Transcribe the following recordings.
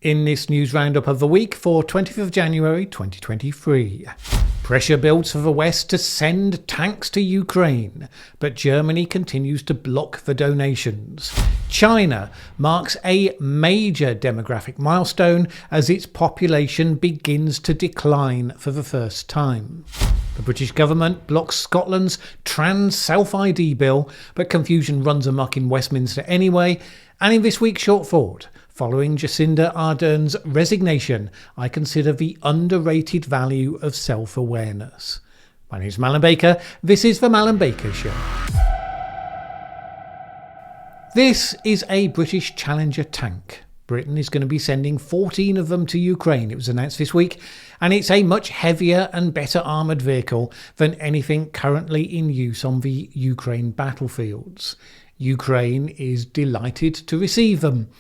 In this news roundup of the week for 25th of January 2023. Pressure builds for the West to send tanks to Ukraine, but Germany continues to block the donations. China marks a major demographic milestone as its population begins to decline for the first time. The British government blocks Scotland's trans self-ID bill, but confusion runs amok in Westminster anyway. And in this week's short forward, following Jacinda Ardern's resignation, I consider the underrated value of self-awareness. My name is Mallen Baker. This is the Mallen Baker Show. This is a British Challenger tank. Britain is going to be sending 14 of them to Ukraine, it was announced this week, and it's a much heavier and better armoured vehicle than anything currently in use on the Ukraine battlefields. Ukraine is delighted to receive them.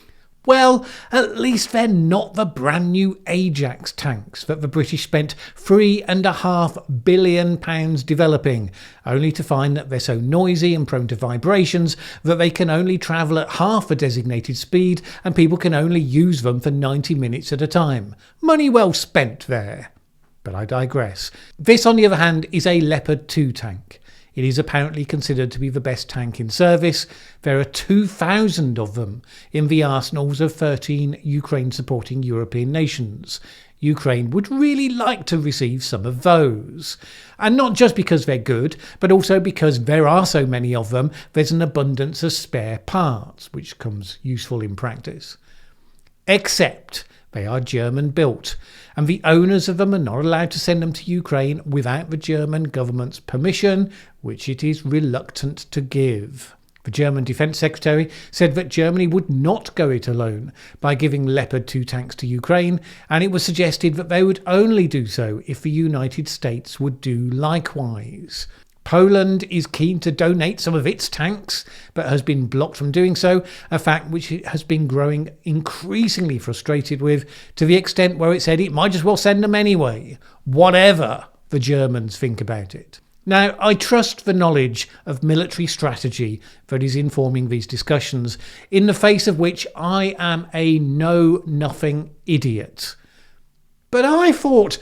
Well, at least they're not the brand new Ajax tanks that the British spent £3.5 billion developing, only to find that they're so noisy and prone to vibrations that they can only travel at half the designated speed and people can only use them for 90 minutes at a time. Money well spent there. But I digress. This, on the other hand, is a Leopard 2 tank. It is apparently considered to be the best tank in service. There are 2,000 of them in the arsenals of 13 Ukraine-supporting European nations. Ukraine would really like to receive some of those. And not just because they're good, but also because there are so many of them, there's an abundance of spare parts, which comes useful in practice. Except they are German-built, and the owners of them are not allowed to send them to Ukraine without the German government's permission, which it is reluctant to give. The German Defence Secretary said that Germany would not go it alone by giving Leopard 2 tanks to Ukraine, and it was suggested that they would only do so if the United States would do likewise. Poland is keen to donate some of its tanks, but has been blocked from doing so, a fact which it has been growing increasingly frustrated with, to the extent where it said it might as well send them anyway, whatever the Germans think about it. Now, I trust the knowledge of military strategy that is informing these discussions, in the face of which I am a know-nothing idiot. But I thought,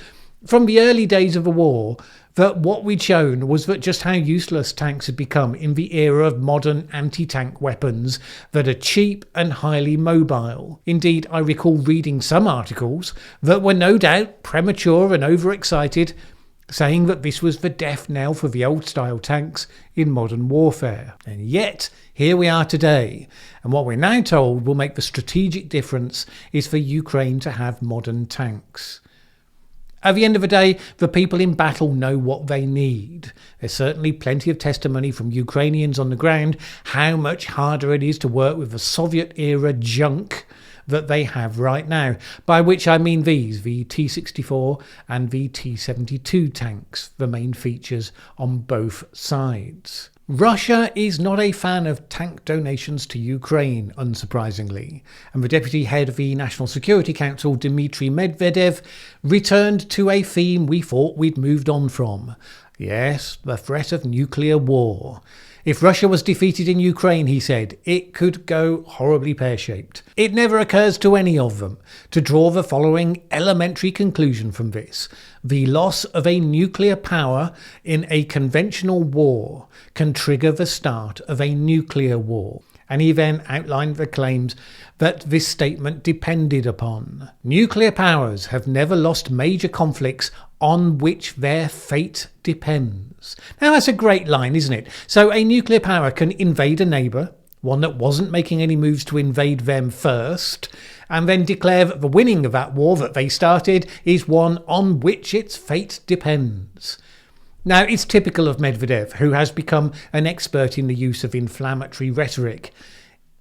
from the early days of the war, that what we'd shown was that just how useless tanks had become in the era of modern anti-tank weapons that are cheap and highly mobile. Indeed, I recall reading some articles that were no doubt premature and overexcited, saying that this was the death knell for the old-style tanks in modern warfare. And yet, here we are today, and what we're now told will make the strategic difference is for Ukraine to have modern tanks. At the end of the day, the people in battle know what they need. There's certainly plenty of testimony from Ukrainians on the ground how much harder it is to work with the Soviet-era junk that they have right now, by which I mean these, the T-64 and the T-72 tanks, the main features on both sides. Russia is not a fan of tank donations to Ukraine, unsurprisingly, and the deputy head of the National Security Council, Dmitry Medvedev, returned to a theme we thought we'd moved on from. Yes, the threat of nuclear war. If Russia was defeated in Ukraine, he said, it could go horribly pear-shaped. It never occurs to any of them to draw the following elementary conclusion from this. The loss of a nuclear power in a conventional war can trigger the start of a nuclear war. And he then outlined the claims that this statement depended upon. Nuclear powers have never lost major conflicts on which their fate depends. Now that's a great line, isn't it? So a nuclear power can invade a neighbour, one that wasn't making any moves to invade them first, and then declare that the winning of that war that they started is one on which its fate depends. Now, it's typical of Medvedev, who has become an expert in the use of inflammatory rhetoric.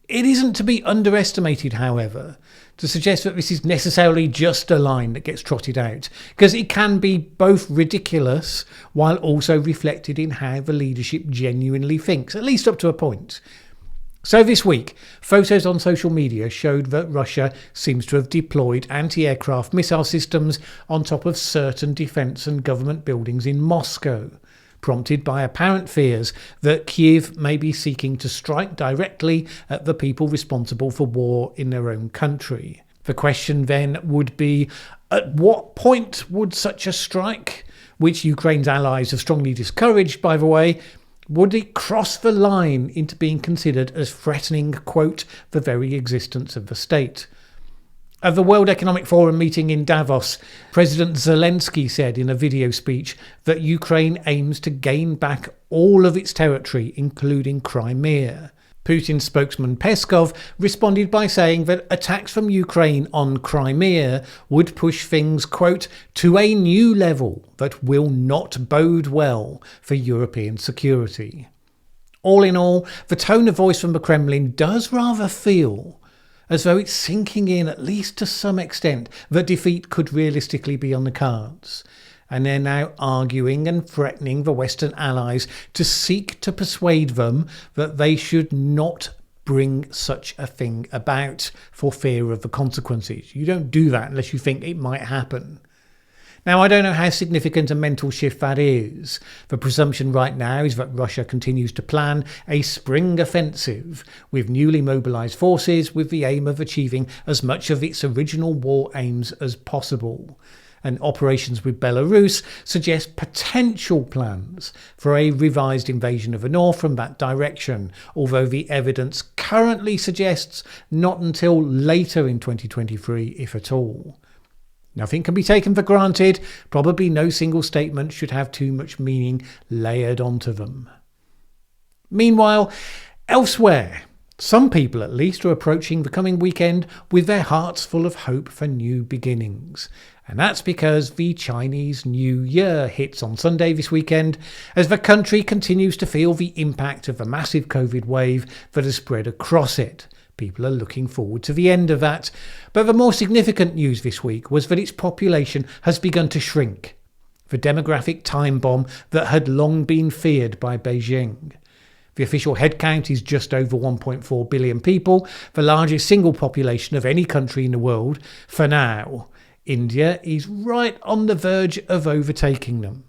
It isn't to be underestimated, however, to suggest that this is necessarily just a line that gets trotted out, because it can be both ridiculous while also reflected in how the leadership genuinely thinks, at least up to a point. So this week, photos on social media showed that Russia seems to have deployed anti-aircraft missile systems on top of certain defence and government buildings in Moscow, prompted by apparent fears that Kyiv may be seeking to strike directly at the people responsible for war in their own country. The question then would be, at what point would such a strike, which Ukraine's allies have strongly discouraged, by the way, would it cross the line into being considered as threatening, quote, the very existence of the state? At the World Economic Forum meeting in Davos, President Zelensky said in a video speech that Ukraine aims to gain back all of its territory, including Crimea. Putin's spokesman Peskov responded by saying that attacks from Ukraine on Crimea would push things, quote, to a new level that will not bode well for European security. All in all, the tone of voice from the Kremlin does rather feel as though it's sinking in, at least to some extent, that defeat could realistically be on the cards. And they're now arguing and threatening the Western allies to seek to persuade them that they should not bring such a thing about for fear of the consequences. You don't do that unless you think it might happen. Now, I don't know how significant a mental shift that is. The presumption right now is that Russia continues to plan a spring offensive with newly mobilised forces with the aim of achieving as much of its original war aims as possible. And operations with Belarus suggest potential plans for a revised invasion of the north from that direction, although the evidence currently suggests not until later in 2023, if at all. Nothing can be taken for granted. Probably no single statement should have too much meaning layered onto them. Meanwhile, elsewhere, some people at least are approaching the coming weekend with their hearts full of hope for new beginnings. And that's because the Chinese New Year hits on Sunday this weekend as the country continues to feel the impact of the massive COVID wave that has spread across it. People are looking forward to the end of that. But the more significant news this week was that its population has begun to shrink. The demographic time bomb that had long been feared by Beijing. The official headcount is just over 1.4 billion people, the largest single population of any country in the world for now. India is right on the verge of overtaking them.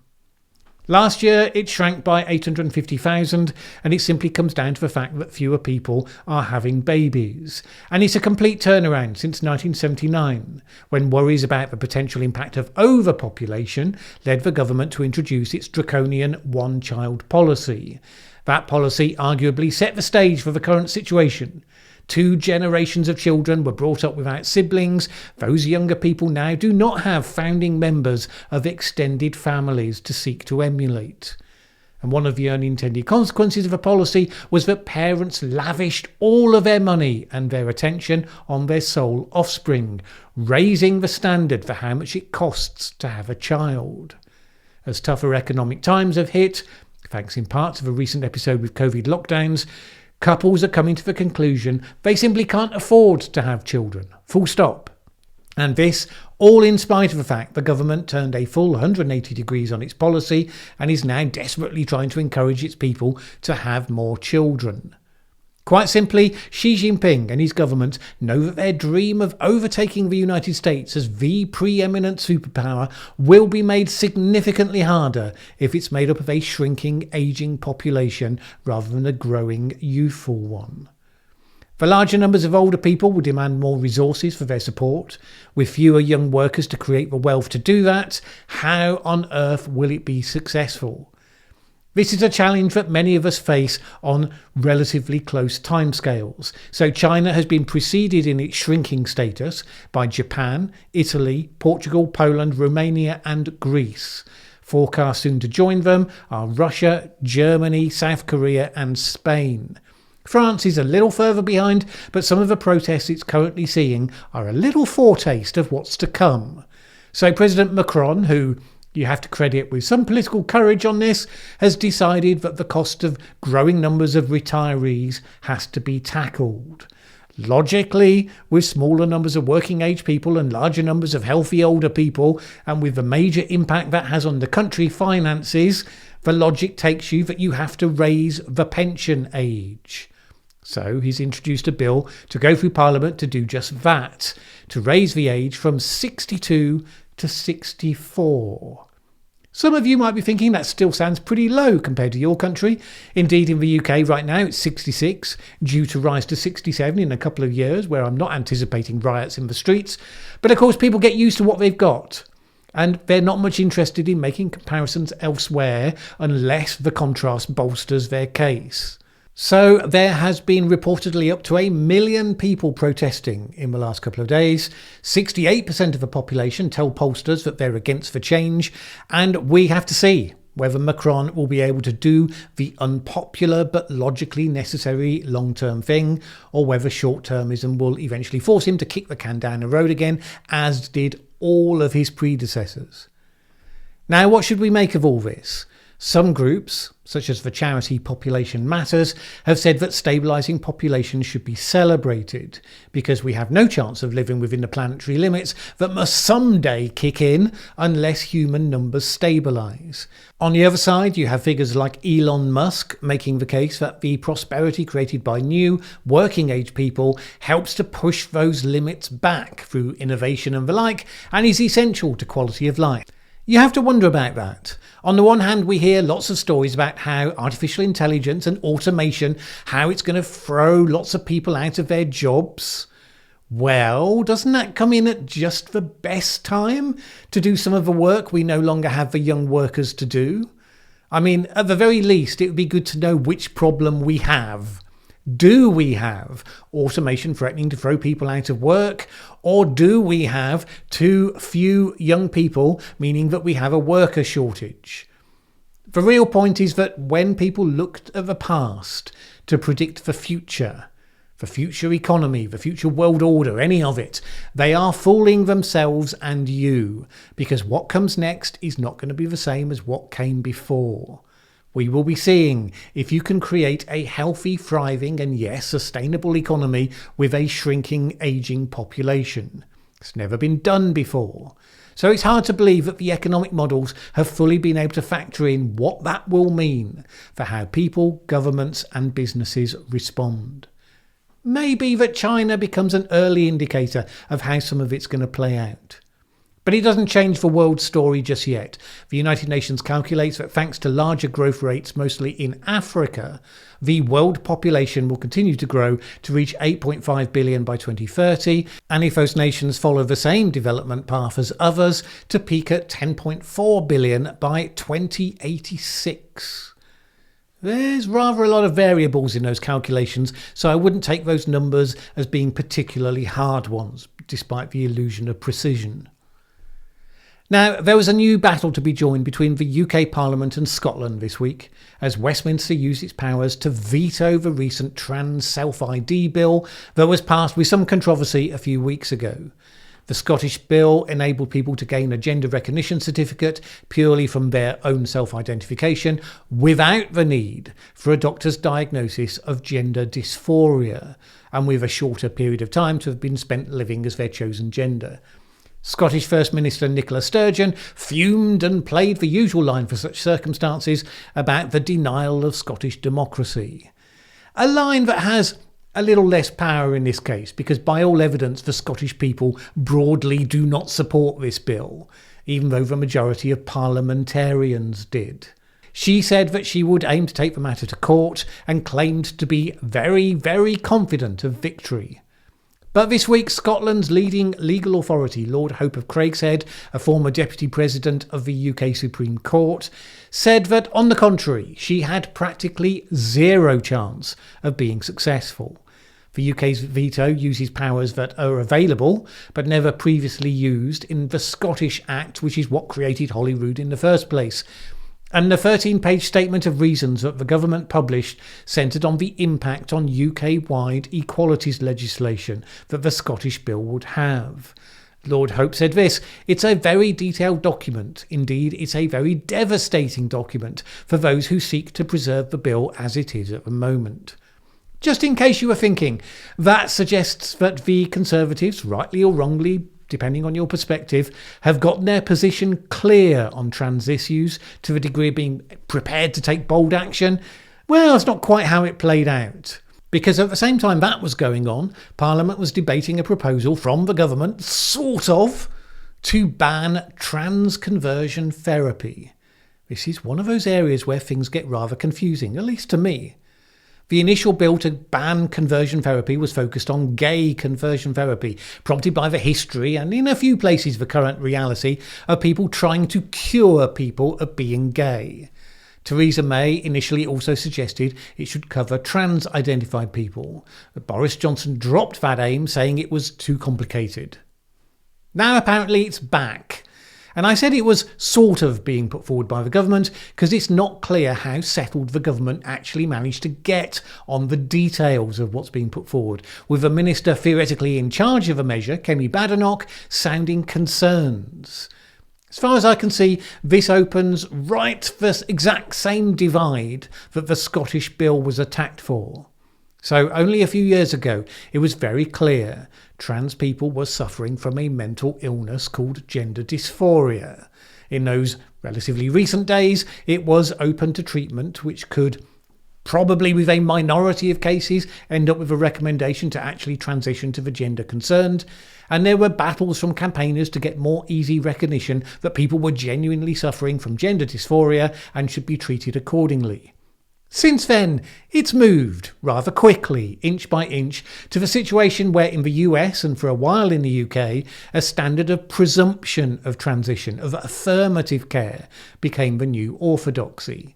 Last year, it shrank by 850,000, and it simply comes down to the fact that fewer people are having babies. And it's a complete turnaround since 1979, when worries about the potential impact of overpopulation led the government to introduce its draconian one-child policy. That policy arguably set the stage for the current situation. 2 generations of children were brought up without siblings. Those younger people now do not have founding members of extended families to seek to emulate. And one of the unintended consequences of the policy was that parents lavished all of their money and their attention on their sole offspring, raising the standard for how much it costs to have a child. As tougher economic times have hit, thanks in part to the recent episode with COVID lockdowns, couples are coming to the conclusion they simply can't afford to have children, full stop. And this, all in spite of the fact the government turned a full 180 degrees on its policy and is now desperately trying to encourage its people to have more children. Quite simply, Xi Jinping and his government know that their dream of overtaking the United States as the preeminent superpower will be made significantly harder if it's made up of a shrinking, ageing population rather than a growing, youthful one. The larger numbers of older people will demand more resources for their support. With fewer young workers to create the wealth to do that, how on earth will it be successful? This is a challenge that many of us face on relatively close timescales. So China has been preceded in its shrinking status by Japan, Italy, Portugal, Poland, Romania and Greece. Forecasts soon to join them are Russia, Germany, South Korea and Spain. France is a little further behind, but some of the protests it's currently seeing are a little foretaste of what's to come. So President Macron, who you have to credit with some political courage on this, has decided that the cost of growing numbers of retirees has to be tackled. Logically, with smaller numbers of working age people and larger numbers of healthy older people, and with the major impact that has on the country finances, the logic takes you that you have to raise the pension age. So he's introduced a bill to go through Parliament to do just that, to raise the age from 62 to 64. Some of you might be thinking that still sounds pretty low compared to your country. Indeed, in the UK right now, it's 66, due to rise to 67 in a couple of years, where I'm not anticipating riots in the streets. But of course, people get used to what they've got. And they're not much interested in making comparisons elsewhere unless the contrast bolsters their case. So there has been reportedly up to 1 million people protesting in the last couple of days. 68% of the population tell pollsters that they're against the change, and we have to see whether Macron will be able to do the unpopular but logically necessary long-term thing, or whether short-termism will eventually force him to kick the can down the road again, as did all of his predecessors. Now, what should we make of all this? Some groups, such as the charity Population Matters, have said that stabilising populations should be celebrated because we have no chance of living within the planetary limits that must someday kick in unless human numbers stabilise. On the other side, you have figures like Elon Musk making the case that the prosperity created by new, working-age people helps to push those limits back through innovation and the like, and is essential to quality of life. You have to wonder about that. On the one hand, we hear lots of stories about how artificial intelligence and automation, how it's going to throw lots of people out of their jobs. Well, doesn't that come in at just the best time to do some of the work we no longer have the young workers to do? I mean, at the very least, it would be good to know which problem we have. Do we have automation threatening to throw people out of work? Or do we have too few young people, meaning that we have a worker shortage? The real point is that when people looked at the past to predict the future economy, the future world order, any of it, they are fooling themselves and you, because what comes next is not going to be the same as what came before. We will be seeing if you can create a healthy, thriving and yes, sustainable economy with a shrinking, ageing population. It's never been done before. So it's hard to believe that the economic models have fully been able to factor in what that will mean for how people, governments and businesses respond. Maybe that China becomes an early indicator of how some of it's going to play out. But it doesn't change the world story just yet. The United Nations calculates that thanks to larger growth rates, mostly in Africa, the world population will continue to grow to reach 8.5 billion by 2030, and if those nations follow the same development path as others, to peak at 10.4 billion by 2086. There's rather a lot of variables in those calculations, so I wouldn't take those numbers as being particularly hard ones, despite the illusion of precision. Now, there was a new battle to be joined between the UK Parliament and Scotland this week, as Westminster used its powers to veto the recent trans self-ID bill that was passed with some controversy a few weeks ago. The Scottish bill enabled people to gain a gender recognition certificate purely from their own self-identification without the need for a doctor's diagnosis of gender dysphoria, and with a shorter period of time to have been spent living as their chosen gender. Scottish First Minister Nicola Sturgeon fumed and played the usual line for such circumstances about the denial of Scottish democracy. A line that has a little less power in this case, because by all evidence the Scottish people broadly do not support this bill, even though the majority of parliamentarians did. She said that she would aim to take the matter to court and claimed to be very, very confident of victory. But this week, Scotland's leading legal authority, Lord Hope of Craigshead, a former Deputy President of the UK Supreme Court, said that, on the contrary, she had practically zero chance of being successful. The UK's veto uses powers that are available, but never previously used in the Scottish Act, which is what created Holyrood in the first place. And the 13-page statement of reasons that the government published centred on the impact on UK-wide equalities legislation that the Scottish bill would have. Lord Hope said this: "It's a very detailed document. Indeed, it's a very devastating document for those who seek to preserve the bill as it is at the moment." Just in case you were thinking, that suggests that the Conservatives, rightly or wrongly, depending on your perspective, have gotten their position clear on trans issues to the degree of being prepared to take bold action. Well, it's not quite how it played out. Because at the same time that was going on, Parliament was debating a proposal from the government, sort of, to ban trans conversion therapy. This is one of those areas where things get rather confusing, at least to me. The initial bill to ban conversion therapy was focused on gay conversion therapy, prompted by the history and, in a few places, the current reality of people trying to cure people of being gay. Theresa May initially also suggested it should cover trans-identified people, but Boris Johnson dropped that aim, saying it was too complicated. Now apparently it's back. And I said it was sort of being put forward by the government because it's not clear how settled the government actually managed to get on the details of what's being put forward, with the minister theoretically in charge of the measure, Kemi Badenoch, sounding concerns. As far as I can see, this opens right the exact same divide that the Scottish bill was attacked for. So only a few years ago, it was very clear trans people were suffering from a mental illness called gender dysphoria. In those relatively recent days, it was open to treatment, which could, probably with a minority of cases, end up with a recommendation to actually transition to the gender concerned. And there were battles from campaigners to get more easy recognition that people were genuinely suffering from gender dysphoria and should be treated accordingly. Since then, it's moved rather quickly, inch by inch, to the situation where in the US and for a while in the UK, a standard of presumption of transition, of affirmative care, became the new orthodoxy.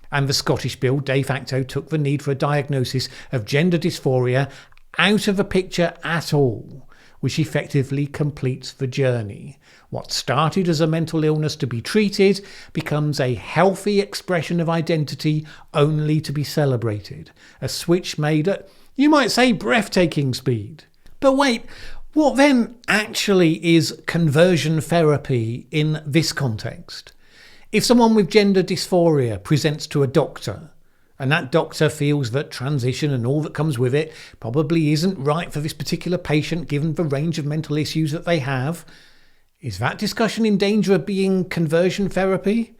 And the Scottish bill de facto took the need for a diagnosis of gender dysphoria out of the picture at all, which effectively completes the journey. What started as a mental illness to be treated becomes a healthy expression of identity only to be celebrated. A switch made at, you might say, breathtaking speed. But wait, what then actually is conversion therapy in this context? If someone with gender dysphoria presents to a doctor, and that doctor feels that transition and all that comes with it probably isn't right for this particular patient given the range of mental issues that they have, is that discussion in danger of being conversion therapy?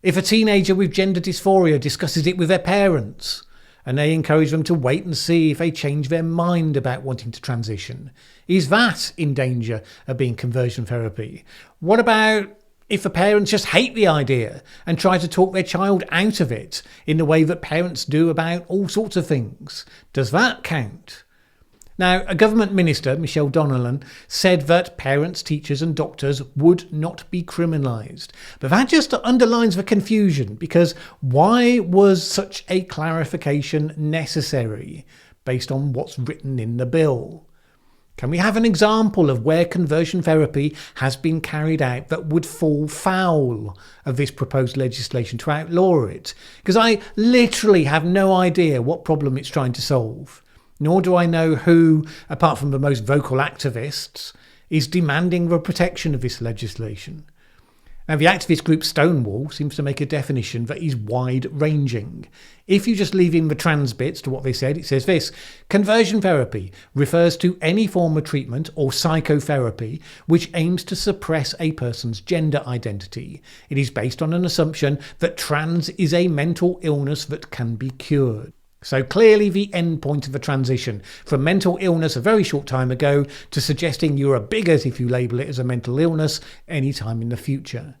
If a teenager with gender dysphoria discusses it with their parents and they encourage them to wait and see if they change their mind about wanting to transition, is that in danger of being conversion therapy? What about if the parents just hate the idea and try to talk their child out of it in the way that parents do about all sorts of things? Does that count? Now, a government minister, Michelle Donnellan, said that parents, teachers and doctors would not be criminalised. But that just underlines the confusion, because why was such a clarification necessary based on what's written in the bill? Can we have an example of where conversion therapy has been carried out that would fall foul of this proposed legislation to outlaw it? Because I literally have no idea what problem it's trying to solve. Nor do I know who, apart from the most vocal activists, is demanding the protection of this legislation. Now, the activist group Stonewall seems to make a definition that is wide-ranging. If you just leave in the trans bits to what they said, it says this: conversion therapy refers to any form of treatment or psychotherapy which aims to suppress a person's gender identity. It is based on an assumption that trans is a mental illness that can be cured. So clearly the end point of the transition from mental illness a very short time ago to suggesting you're a bigot if you label it as a mental illness any time in the future.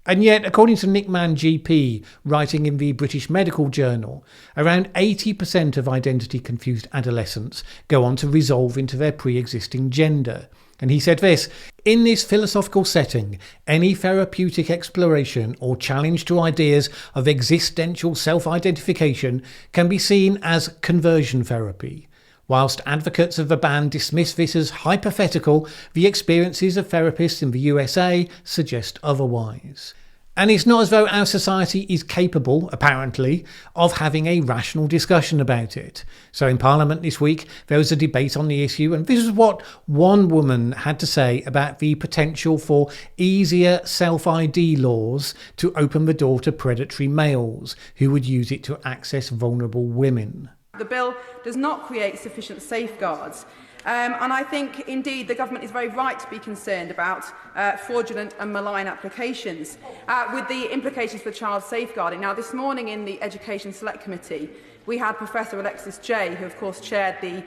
And yet, according to Nick Mann GP, writing in the British Medical Journal, around 80% of identity-confused adolescents go on to resolve into their pre-existing gender. And he said this: in this philosophical setting, any therapeutic exploration or challenge to ideas of existential self-identification can be seen as conversion therapy. Whilst advocates of the ban dismiss this as hypothetical, the experiences of therapists in the USA suggest otherwise. And it's not as though our society is capable, apparently, of having a rational discussion about it. So in Parliament this week, there was a debate on the issue, and this is what one woman had to say about the potential for easier self-ID laws to open the door to predatory males who would use it to access vulnerable women. The bill does not create sufficient safeguards. And I think, indeed, the government is very right to be concerned about fraudulent and malign applications, with the implications for child safeguarding. Now, this morning in the Education Select Committee, we had Professor Alexis Jay, who, of course, chaired the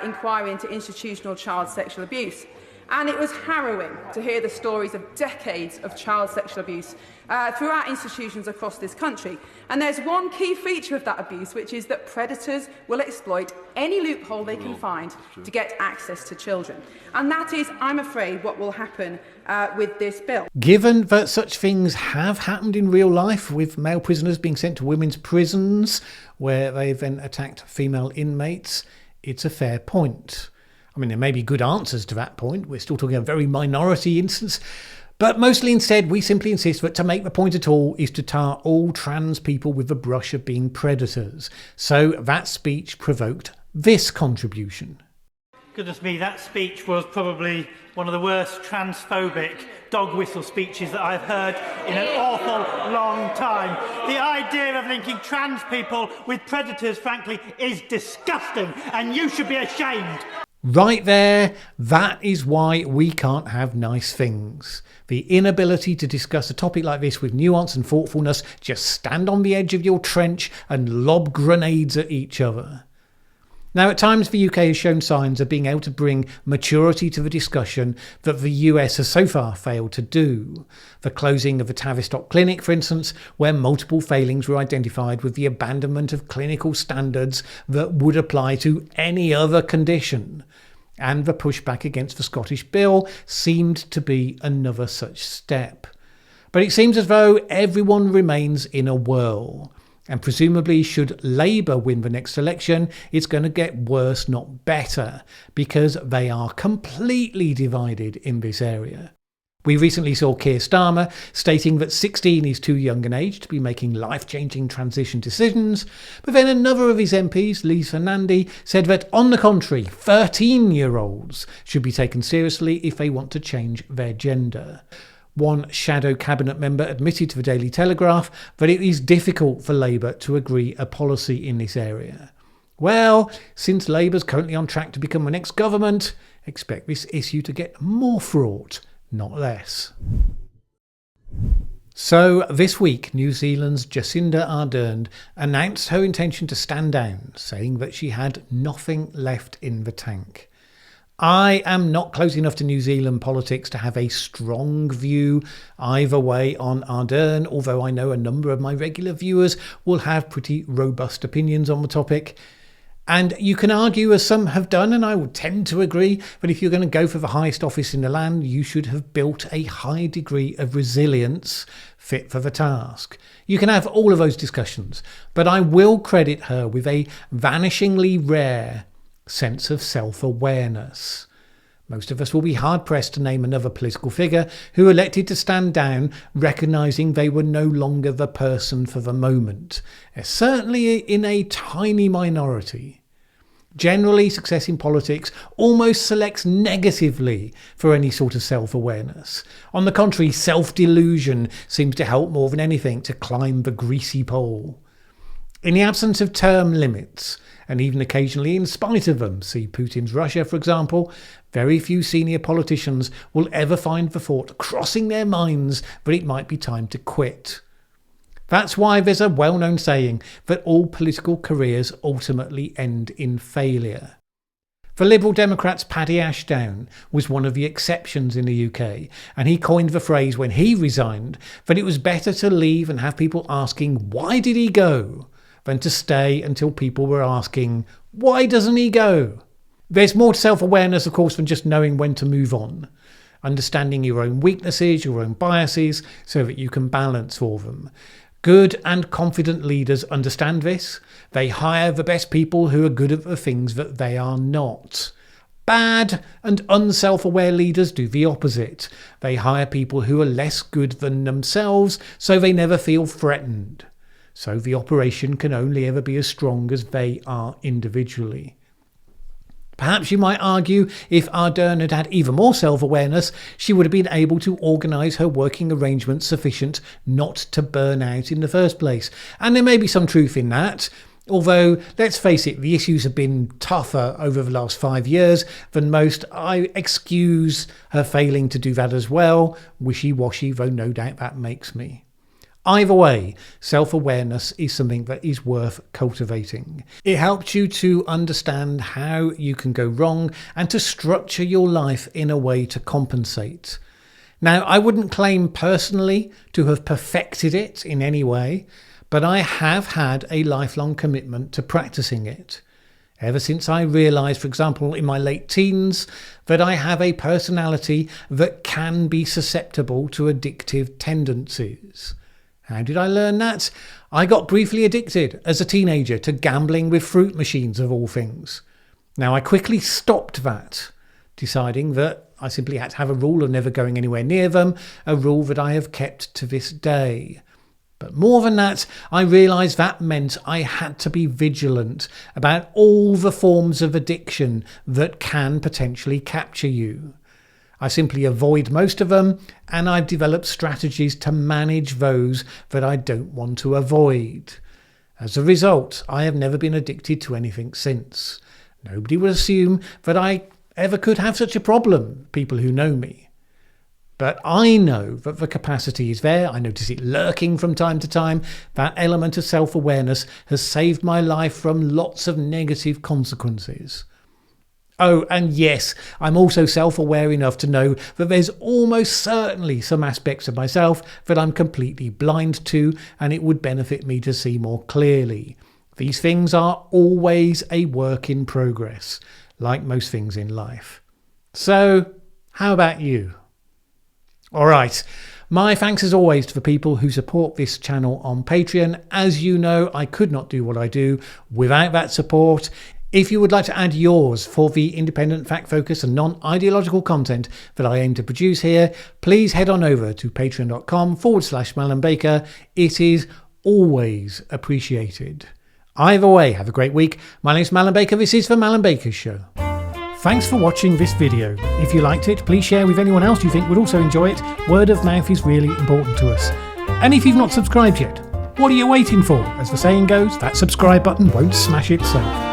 inquiry into institutional child sexual abuse. And it was harrowing to hear the stories of decades of child sexual abuse throughout institutions across this country. And there's one key feature of that abuse, which is that predators will exploit any loophole they can find to get access to children. And that is, I'm afraid, what will happen with this bill. Given that such things have happened in real life, with male prisoners being sent to women's prisons where they've then attacked female inmates, it's a fair point. I mean, there may be good answers to that point. We're still talking a very minority instance. But mostly instead, we simply insist that to make the point at all is to tar all trans people with the brush of being predators. So that speech provoked this contribution. Goodness me, that speech was probably one of the worst transphobic dog whistle speeches that I've heard in an awful long time. The idea of linking trans people with predators, frankly, is disgusting, and you should be ashamed. Right there, that is why we can't have nice things. The inability to discuss a topic like this with nuance and thoughtfulness, just stand on the edge of your trench and lob grenades at each other. Now, at times the UK has shown signs of being able to bring maturity to the discussion that the US has so far failed to do. The closing of the Tavistock Clinic, for instance, where multiple failings were identified with the abandonment of clinical standards that would apply to any other condition. And the pushback against the Scottish Bill seemed to be another such step. But it seems as though everyone remains in a whirl. And presumably, should Labour win the next election, it's going to get worse, not better, because they are completely divided in this area. We recently saw Keir Starmer stating that 16 is too young an age to be making life-changing transition decisions, but then another of his MPs, Lisa Nandy, said that, on the contrary, 13-year-olds should be taken seriously if they want to change their gender. One shadow cabinet member admitted to the Daily Telegraph that it is difficult for Labour to agree a policy in this area. Well, since Labour's currently on track to become the next government, expect this issue to get more fraught, not less. So this week, New Zealand's Jacinda Ardern announced her intention to stand down, saying that she had nothing left in the tank. I am not close enough to New Zealand politics to have a strong view either way on Ardern, although I know a number of my regular viewers will have pretty robust opinions on the topic. And you can argue, as some have done, and I would tend to agree, that if you're going to go for the highest office in the land, you should have built a high degree of resilience fit for the task. You can have all of those discussions, but I will credit her with a vanishingly rare sense of self-awareness. Most of us will be hard-pressed to name another political figure who elected to stand down, recognising they were no longer the person for the moment, certainly in a tiny minority. Generally, success in politics almost selects negatively for any sort of self-awareness. On the contrary, self-delusion seems to help more than anything to climb the greasy pole. In the absence of term limits, and even occasionally in spite of them, see Putin's Russia for example, very few senior politicians will ever find the thought crossing their minds that it might be time to quit. That's why there's a well-known saying that all political careers ultimately end in failure. The Liberal Democrat's Paddy Ashdown was one of the exceptions in the UK, and he coined the phrase when he resigned that it was better to leave and have people asking why did he go than to stay until people were asking, why doesn't he go? There's more to self-awareness, of course, than just knowing when to move on. Understanding your own weaknesses, your own biases, so that you can balance for them. Good and confident leaders understand this. They hire the best people who are good at the things that they are not. Bad and unself-aware leaders do the opposite. They hire people who are less good than themselves, so they never feel threatened. So the operation can only ever be as strong as they are individually. Perhaps you might argue if Ardern had had even more self-awareness, she would have been able to organise her working arrangements sufficient not to burn out in the first place. And there may be some truth in that. Although, let's face it, the issues have been tougher over the last 5 years than most. I excuse her failing to do that as well. Wishy-washy, though no doubt that makes me. Either way, self-awareness is something that is worth cultivating. It helps you to understand how you can go wrong and to structure your life in a way to compensate. Now, I wouldn't claim personally to have perfected it in any way, but I have had a lifelong commitment to practicing it. Ever since I realised, for example, in my late teens, that I have a personality that can be susceptible to addictive tendencies. How did I learn that? I got briefly addicted as a teenager to gambling with fruit machines of all things. Now, I quickly stopped that, deciding that I simply had to have a rule of never going anywhere near them, a rule that I have kept to this day. But more than that, I realised that meant I had to be vigilant about all the forms of addiction that can potentially capture you. I simply avoid most of them, and I've developed strategies to manage those that I don't want to avoid. As a result, I have never been addicted to anything since. Nobody would assume that I ever could have such a problem, people who know me. But I know that the capacity is there. I notice it lurking from time to time. That element of self-awareness has saved my life from lots of negative consequences. Oh, and yes, I'm also self-aware enough to know that there's almost certainly some aspects of myself that I'm completely blind to, and it would benefit me to see more clearly. These things are always a work in progress, like most things in life. So, how about you? All right. My thanks as always to the people who support this channel on Patreon. As you know, I could not do what I do without that support. If you would like to add yours for the independent, fact-focused and non-ideological content that I aim to produce here, please head on over to patreon.com/Mallen Baker. It is always appreciated. Either way, have a great week. My name is Mallen Baker. This is the Mallen Baker Show. Thanks for watching this video. If you liked it, please share with anyone else you think would also enjoy it. Word of mouth is really important to us. And if you've not subscribed yet, what are you waiting for? As the saying goes, that subscribe button won't smash itself.